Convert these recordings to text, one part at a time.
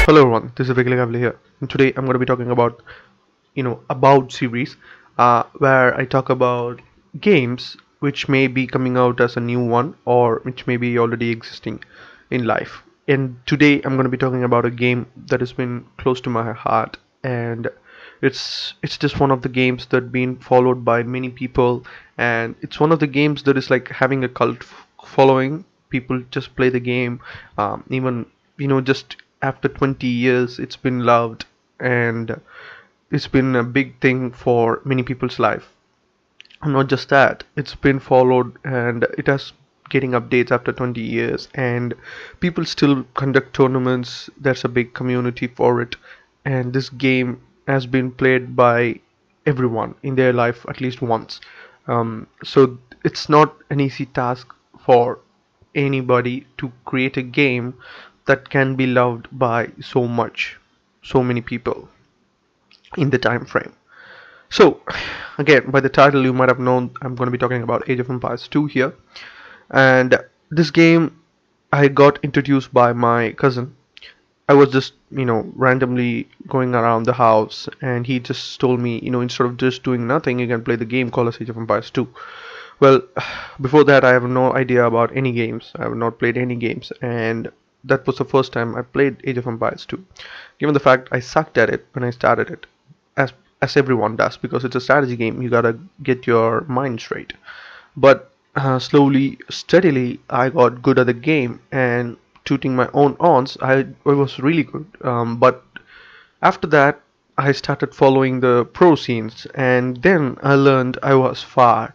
Hello everyone, this is Cavalier here, and today I'm going to be talking about, about series, where I talk about games which may be coming out as a new one or which may be already existing in life. And today I'm going to be talking about a game that has been close to my heart, and it's just one of the games that been followed by many people, and it's one of the games that is like having a cult following. People just play the game, even just after 20 years it's been loved, and it's been a big thing for many people's life. And not just that, it's been followed and it has getting updates after 20 years, and people still conduct tournaments. There's a big community for it, and this game has been played by everyone in their life at least once. So it's not an easy task for anybody to create a game that can be loved by so many people in the time frame. So, again, by the title, you might have known I'm going to be talking about Age of Empires 2 here. And this game I got introduced by my cousin. I was just, randomly going around the house, and he just told me, instead of just doing nothing, you can play the game called Age of Empires 2. Well, before that, I have no idea about any games. I have not played any games, and that was the first time I played Age of Empires 2. Given the fact I sucked at it when I started it, as as everyone does, because it's a strategy game, you gotta get your mind straight. But slowly, steadily, I got good at the game, and tooting my own horns, I was really good. But after that, I started following the pro scenes, and then I learned I was far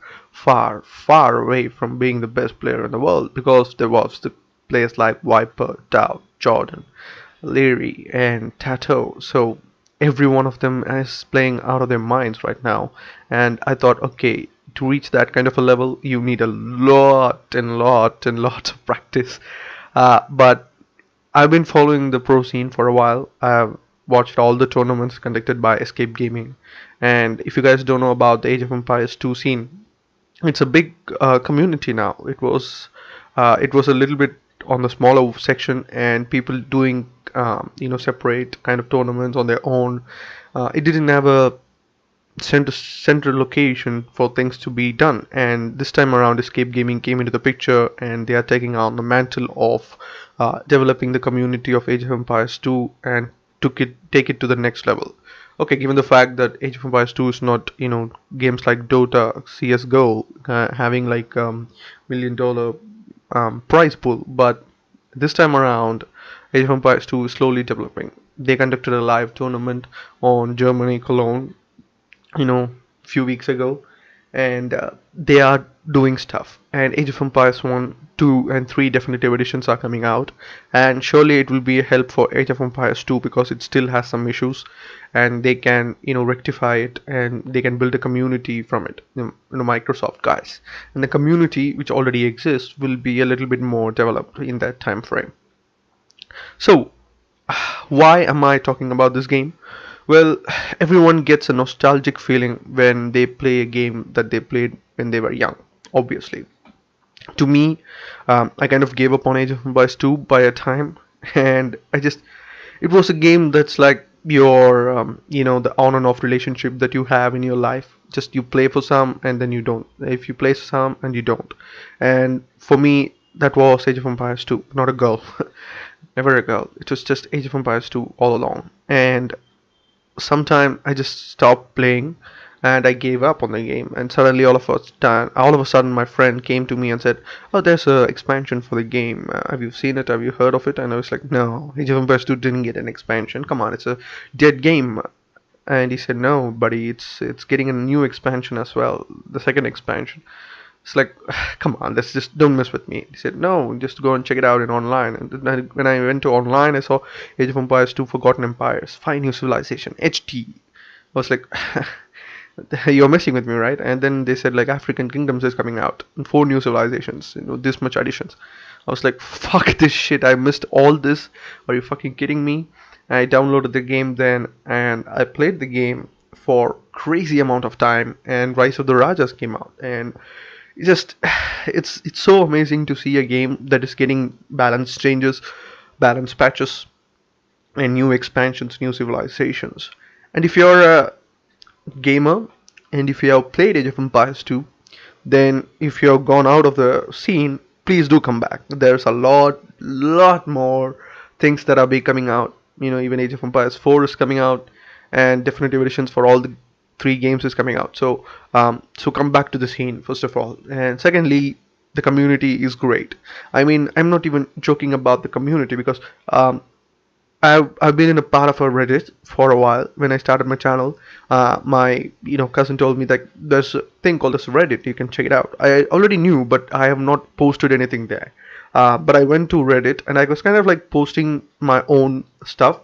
away from being the best player in the world, because there was the players like Viper, Dow, Jordan, Leary, and Tato. So every one of them is playing out of their minds right now, and I thought, okay, to reach that kind of a level, you need a lot of practice. But I've been following the pro scene for a while. I've watched all the tournaments conducted by Escape Gaming. And if you guys don't know about the Age of Empires 2 scene, it's a big community now. It was a little bit on the smaller section, and people doing separate kind of tournaments on their own. It didn't have a central location for things to be done, and this time around Escape Gaming came into the picture, and they are taking on the mantle of developing the community of Age of Empires 2 and take it to the next level. Okay, given the fact that Age of Empires 2 is not, games like Dota, CS:GO, having like $1 million prize pool, but this time around Age of Empires 2 is slowly developing. They conducted a live tournament on Germany, Cologne, few weeks ago, and they are doing stuff. And Age of Empires 1, 2, and 3 definitive editions are coming out, and surely it will be a help for Age of Empires 2, because it still has some issues, and they can rectify it, and they can build a community from it. Microsoft guys, and the community which already exists will be a little bit more developed in that time frame. So why am I talking about this game? Well, everyone gets a nostalgic feeling when they play a game that they played when they were young, obviously. To me, I kind of gave up on Age of Empires 2 by a time, and it was a game that's like your, the on and off relationship that you have in your life. Just you play for some and then you don't. If you play for some and you don't. And for me, that was Age of Empires 2, not a girl. Never a girl. It was just Age of Empires 2 all along. And sometime I just stopped playing, and I gave up on the game. And suddenly, all of a sudden, my friend came to me and said, "Oh, there's a expansion for the game. Have you seen it? Have you heard of it?" And I was like, "No, Age of Empires 2 didn't get an expansion. Come on, it's a dead game." And he said, "No, buddy, it's getting a new expansion as well, the second expansion." It's like, come on, let's just don't mess with me. He said, no, just go and check it out in online. And then when I went to online, I saw Age of Empires 2 Forgotten Empires, 5 New Civilization, HT. I was like, you're messing with me, right? And then they said, like, African Kingdoms is coming out, and 4 New Civilizations, this much additions. I was like, fuck this shit, I missed all this. Are you fucking kidding me? I downloaded the game then, and I played the game for crazy amount of time, and Rise of the Rajas came out, and it's just it's so amazing to see a game that is getting balance changes, balance patches, and new expansions, new civilizations. And if you're a gamer and if you have played Age of Empires 2, then if you have gone out of the scene, please do come back. There's a lot more things that are be coming out. Even Age of Empires 4 is coming out, and definitive editions for all the three games is coming out. So come back to the scene first of all, and secondly, the community is great. I mean, I'm not even joking about the community because I've been in a part of a Reddit for a while. When I started my channel, my cousin told me that there's a thing called as Reddit. You can check it out. I already knew, but I have not posted anything there. But I went to Reddit and I was kind of like posting my own stuff,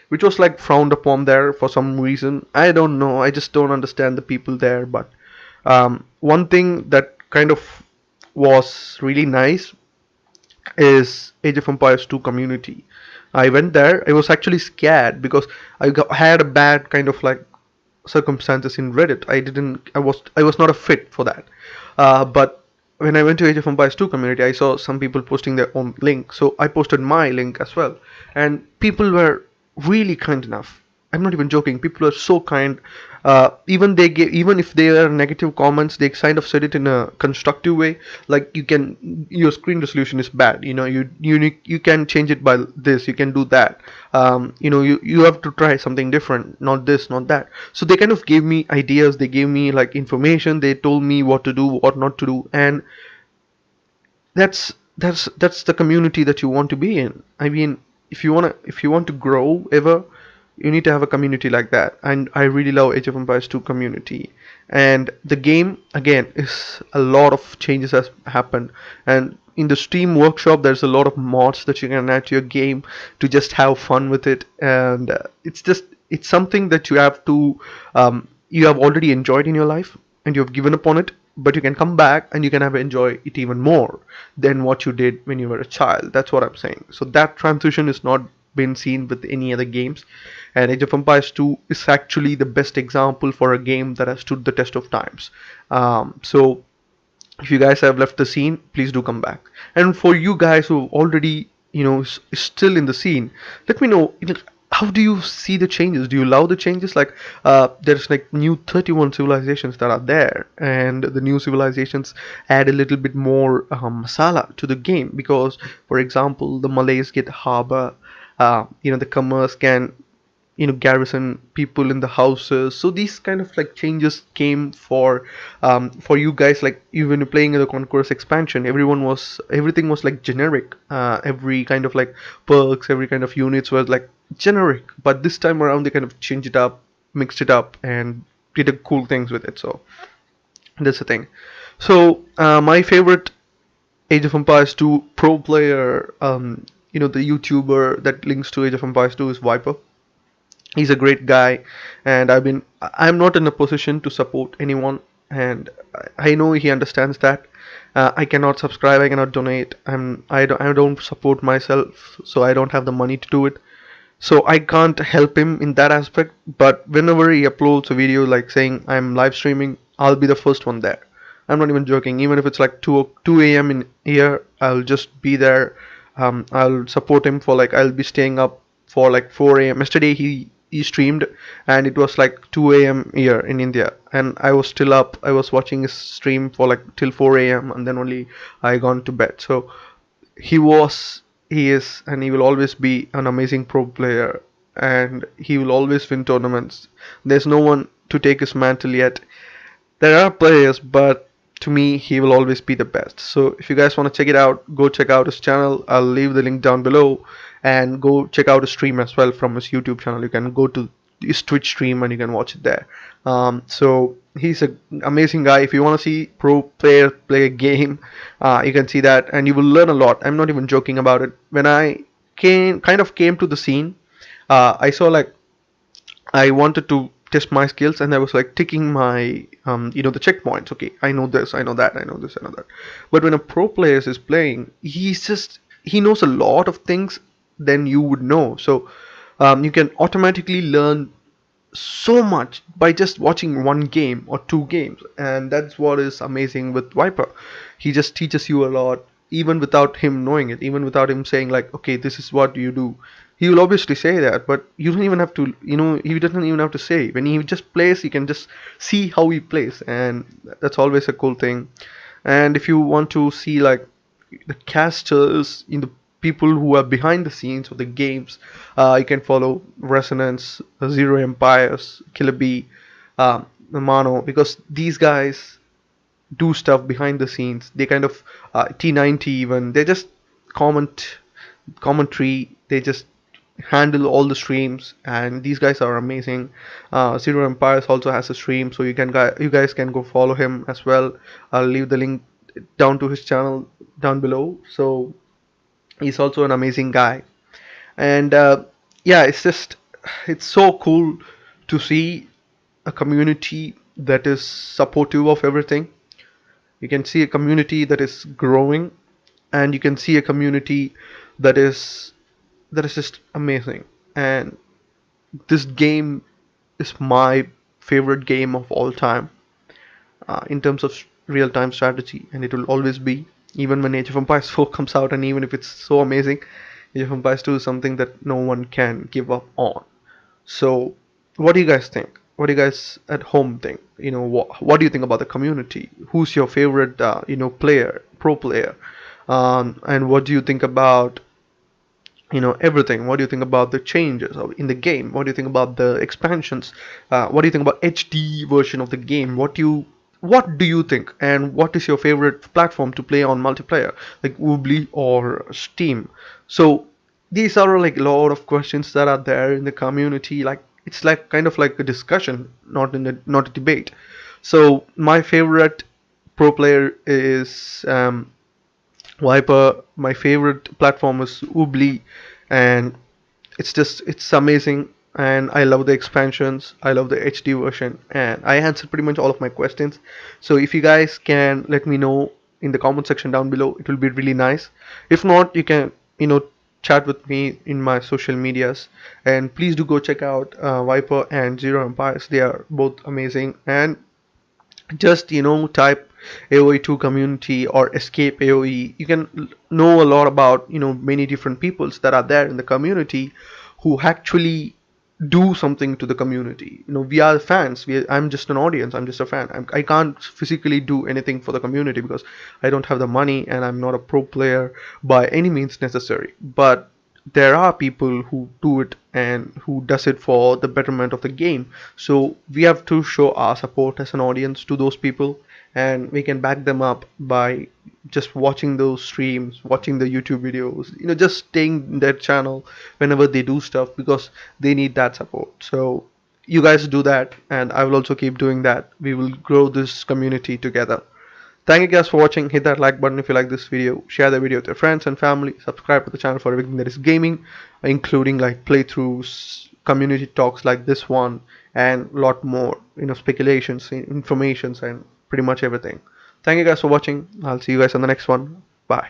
which was like frowned upon there for some reason. I don't know. I just don't understand the people there. But one thing that kind of was really nice is Age of Empires 2 community. I went there. I was actually scared because had a bad kind of like circumstances in Reddit. I was not a fit for that. But when I went to Age of Empires 2 community, I saw some people posting their own link. So I posted my link as well. And people were really kind enough. I'm not even joking. People are so kind. Even if they are negative comments, they kind of said it in a constructive way. Like your screen resolution is bad. You can change it by this. You can do that. You have to try something different. Not this, not that. So they kind of gave me ideas. They gave me like information. They told me what to do, what not to do, and that's the community that you want to be in. I mean, if you want to grow ever, you need to have a community like that. And I really love Age of Empires 2 community. And the game again is a lot of changes has happened. And in the Steam workshop, there's a lot of mods that you can add to your game to just have fun with it. And it's something that you have already enjoyed in your life, and you have given up on it, but you can come back and you can have enjoy it even more than what you did when you were a child. That's what I'm saying. So that transition is not been seen with any other games, and Age of Empires 2 is actually the best example for a game that has stood the test of times. So if you guys have left the scene, please do come back. And for you guys who already still in the scene, let me know, how do you see the changes? Do you love the changes? Like there's like new 31 civilizations that are there, and the new civilizations add a little bit more masala to the game, because for example, the Malays get harbor. The Khmers can garrison people in the houses. So these kind of like changes came for you guys. Like even playing in the Conquest expansion, everything was like generic. Every kind of like perks, every kind of units was like generic, but this time around they kind of changed it up, mixed it up, and did a cool things with it. So that's the thing. So my favorite Age of Empires 2 pro player, the YouTuber that links to Age of Empires 2 is Viper. He's a great guy, and I'm not in a position to support anyone, and I know he understands that. I cannot subscribe, I cannot donate. I don't support myself, so I don't have the money to do it. So I can't help him in that aspect. But whenever he uploads a video like saying I'm live streaming, I'll be the first one there. I'm not even joking. Even if it's like 2 a.m. in here, I'll just be there. I'll support him for like, I'll be staying up for like 4 a.m. Yesterday he streamed, and it was like 2 a.m. here in India, and I was still up. I was watching his stream for like till 4 a.m. and then only I gone to bed. So he is, and he will always be an amazing pro player, and he will always win tournaments. There's no one to take his mantle yet. There are players, but to me, he will always be the best. So if you guys want to check it out, go check out his channel. I'll leave the link down below, and go check out his stream as well from his YouTube channel. You can go to his Twitch stream and you can watch it there. So he's an amazing guy. If you want to see pro player play a game, you can see that, and you will learn a lot. I'm not even joking about it. When I came to the scene, I saw like I wanted to test my skills, and I was like ticking my the checkpoints. Okay, I know this, I know that, I know this, I know that. But when a pro player is playing, he knows a lot of things than you would know. So you can automatically learn so much by just watching one game or two games, and that's what is amazing with Viper. He just teaches you a lot, even without him knowing it, even without him saying like, okay, this is what you do. he will obviously say that, but you don't even have to, he doesn't even have to say. When he just plays, you can just see how he plays, and that's always a cool thing. And if you want to see like the casters in the people who are behind the scenes of the games, you can follow Resonance, Zero Empires, Killer B, Mano, because these guys do stuff behind the scenes. They kind of T90 even. They just comment commentary. They just handle all the streams, and these guys are amazing. Zero Empires also has a stream, so you guys can go follow him as well. I'll leave the link down to his channel down below. So he's also an amazing guy, and yeah, it's so cool to see a community that is supportive of everything. You can see a community that is growing, and you can see a community that is just amazing. And this game is my favorite game of all time, in terms of real-time strategy, and it will always be, even when Age of Empires 4 comes out, and even if it's so amazing, Age of Empires 2 is something that no one can give up on. So, what do you guys think? What do you guys at home think? What do you think about the community? Who's your favorite, player, pro player? And what do you think about, everything? What do you think about the changes in the game? What do you think about the expansions? What do you think about HD version of the game? What do you think? And what is your favorite platform to play on multiplayer, like Woobly or Steam? So these are like a lot of questions that are there in the community. Like it's like kind of like a discussion, not a debate. So my favorite pro player is Viper. My favorite platform is Woobly, and it's amazing. And I love the expansions. I love the HD version, and I answered pretty much all of my questions. So if you guys can let me know in the comment section down below, it will be really nice. If not, you can chat with me in my social medias, and please do go check out Viper and Zero Empires. They are both amazing. And just type AoE 2 community or escape AoE. You can know a lot about many different peoples that are there in the community who actually do something to the community. We are fans. I'm just an audience. I'm just a fan. I can't physically do anything for the community because I don't have the money, and I'm not a pro player by any means necessary. But there are people who do it and who does it for the betterment of the game. So we have to show our support as an audience to those people, and we can back them up by just watching those streams, watching the YouTube videos, just staying in their channel whenever they do stuff, because they need that support. So you guys do that, and I will also keep doing that. We will grow this community together. Thank you guys for watching. Hit that like button if you like this video. Share the video with your friends and family. Subscribe to the channel for everything that is gaming, including like playthroughs, community talks like this one, and a lot more. Speculations, informations, and pretty much everything. Thank you guys for watching. I'll see you guys on the next one. Bye.